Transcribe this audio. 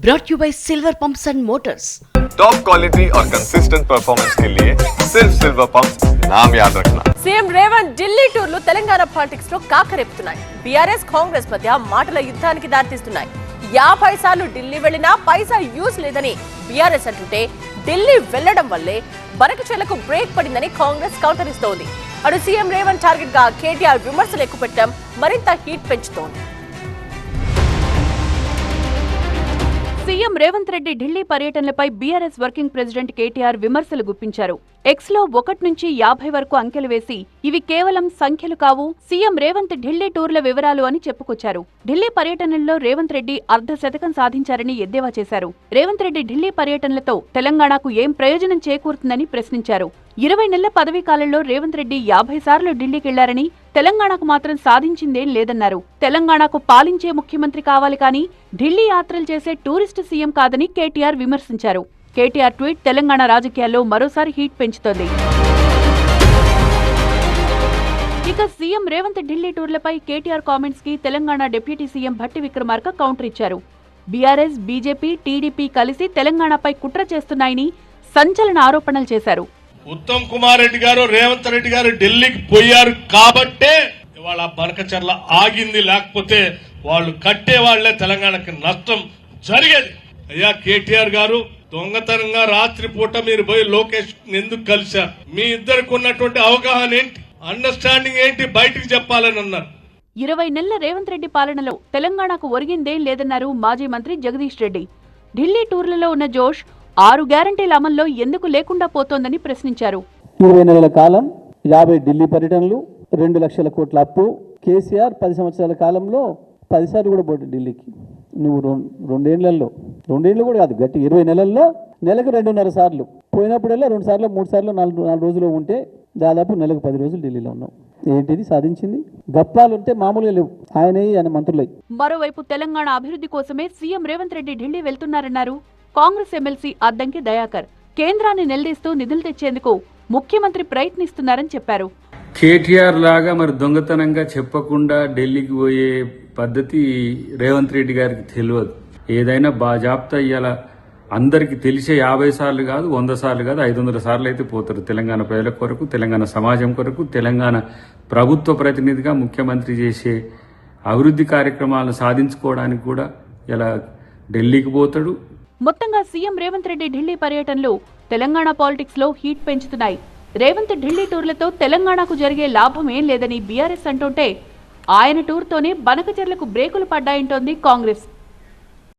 brought you by Silver Pumps and Motors. Top quality और consistent performance के लिए सिर्फ सिल्वर पंप्स नाम याद रखना. సీఎం రేవంత్ ఢిల్లీ టూర్లు తెలంగాణ పాలిటిక్స్ లో కాకరేపుతున్నాయి. బీఆర్ఎస్ కాంగ్రెస్ మధ్య మాటల యుద్ధానికి దారితీస్తున్నాయి. 50 సార్లు ఢిల్లీ వెళ్లినా పైసా యూస్ లేదని బీఆర్ఎస్ అంటుంటే ఢిల్లీ వెళ్లడం వల్లే బనకచెర్లకు బ్రేక్ పడిందని కాంగ్రెస్ కౌంటర్ ఇస్తోంది. అటు సీఎం రేవంత్ టార్గెట్ గా కేటీఆర్ విమర్శలు ఎక్కుపెట్టడం మరింత హీట్ పెంచుతోంది. సీఎం రేవంత్ రెడ్డి ఢిల్లీ పర్యటనలపై బీఆర్ఎస్ వర్కింగ్ ప్రెసిడెంట్ కేటీఆర్ విమర్శలు గుప్పించారు. ఎక్స్లో 1 నుంచి 50 వరకు అంకెలు వేసి ఇవి కేవలం సంఖ్యలు కావు, సీఎం రేవంత్ ఢిల్లీ టూర్ల వివరాలు అని చెప్పుకొచ్చారు. ఢిల్లీ పర్యటనల్లో రేవంత్ రెడ్డి అర్ధశతకం సాధించారని ఎద్దేవా చేశారు. రేవంత్ రెడ్డి ఢిల్లీ పర్యటనలతో తెలంగాణకు ఏం ప్రయోజనం చేకూరుతుందని ప్రశ్నించారు. 20 నెలల పదవీ కాలంలో రేవంత్ రెడ్డి 50 సార్లు ఢిల్లీకెళ్లారని, తెలంగాణకు మాత్రం సాధించిందేం లేదన్నారు. తెలంగాణకు పాలించే ముఖ్యమంత్రి కావాలి కానీ ఢిల్లీ యాత్రలు చేసే టూరిస్టు సీఎం కాదని కేటీఆర్ విమర్శించారు. కేటీఆర్ ట్వీట్ తెలంగాణ రాజకీయాల్లో మరోసారి హీట్ పెంచుతోంది. ఇక సీఎం రేవంత్ ఢిల్లీ టూర్లపై కేటీఆర్ కామెంట్స్ కి Telangana deputy CM Bhatti Vikramarka counter ఇచ్చారు. బీఆర్ఎస్, బీజేపీ, టీడీపీ కలిసి తెలంగాణపై కుట్ర చేస్తున్నాయని సంచలన ఆరోపణలు చేశారు. ఉత్తమ్ కుమార్ రెడ్డి గారు, రేవంత్ రెడ్డి గారు ఢిల్లీకి పోయారు కాబట్టే ఇవాళ బనకచెర్ల ఆగింది, లేకపోతే వాళ్ళు కట్టే వాళ్లే తెలంగాణకి నష్టం జరిగేది. అయ్యా కేటీఆర్ గారు, దొంగతనంగా రాత్రి పూట మీరు పోయి లోకేష్ ఎందుకు కలిశారు? మీ ఇద్దరికి ఉన్నటువంటి అవగాహన ఏంటి, అండర్స్టాండింగ్ ఏంటి బయటికి చెప్పాలని అన్నారు. 20 నెలల రేవంత్ రెడ్డి పాలనలో తెలంగాణకు ఒరిగిందేం లేదన్నారు మాజీ మంత్రి జగదీష్ రెడ్డి. ఢిల్లీ టూర్లలో ఉన్న జోష్ 6 గ్యారంటీల అమల్లో ఎందుకు లేకుండా పోతోందని ప్రశ్నించారు. 20 నెలల కాలం, 50 ఢిల్లీ పర్యటనలు, 2 లక్షల కోట్ల అప్పు. కేసీఆర్ 10 సంవత్సరాల కాలంలో 10 సార్లు కూడా పోటీ ఢిల్లీకి. నువ్వు 2 ఏళ్ళు కూడా కాదు, గట్టి 20 నెలల్లో నెలకు 2.5 సార్లు పోయినప్పుడల్లా 2 సార్లు 3 సార్లు 4 రోజులు ఉంటే దాదాపు నెలకు 10 రోజులు ఢిల్లీలో ఉన్నావు. ఏంటిది సాధించింది? గప్పాలుంటే మామూలుగా లేవు ఆయన మంత్రులై. మరోవైపు తెలంగాణ అభివృద్ధి కోసమే సీఎం రేవంత్ రెడ్డి ఢిల్లీ వెళ్తున్నారన్నారు కాంగ్రెస్ ఎమ్మెల్సీ అద్దంకి దయాకర్. కేంద్రాన్ని నిలదీస్తూ నిధులు తెచ్చేందుకు ముఖ్యమంత్రి ప్రయత్నిస్తున్నారని చెప్పారు. కేటీఆర్ లాగా మరి దొంగతనంగా చెప్పకుండా ఢిల్లీకి పోయే పద్ధతి రేవంత్ రెడ్డి గారికి తెలియదు. ఏదైనా బాజాప్తా ఇయ్యాల అందరికి తెలిసే 50 సార్లు కాదు, 100 సార్లు కాదు, 500 సార్లు అయితే పోతారు. తెలంగాణ ప్రజల కొరకు, తెలంగాణ సమాజం కొరకు, తెలంగాణ ప్రభుత్వ ప్రతినిధిగా ముఖ్యమంత్రి చేసే అభివృద్ధి కార్యక్రమాలను సాధించుకోవడానికి కూడా ఇలా ఢిల్లీకి పోతాడు. మొత్తంగా సీఎం రేవంత్ రెడ్డి ఢిల్లీ పర్యటనలు తెలంగాణ పాలిటిక్స్ లో హీట్ పెంచుతున్నాయి. రేవంత్ ఢిల్లీ టూర్లతో తెలంగాణకు జరిగే లాభం ఏం లేదని బీఆర్ఎస్ అంటుంటే ఆయన టూర్తోనే బనకచెర్లకు బ్రేకులు పడ్డాయంటోంది కాంగ్రెస్.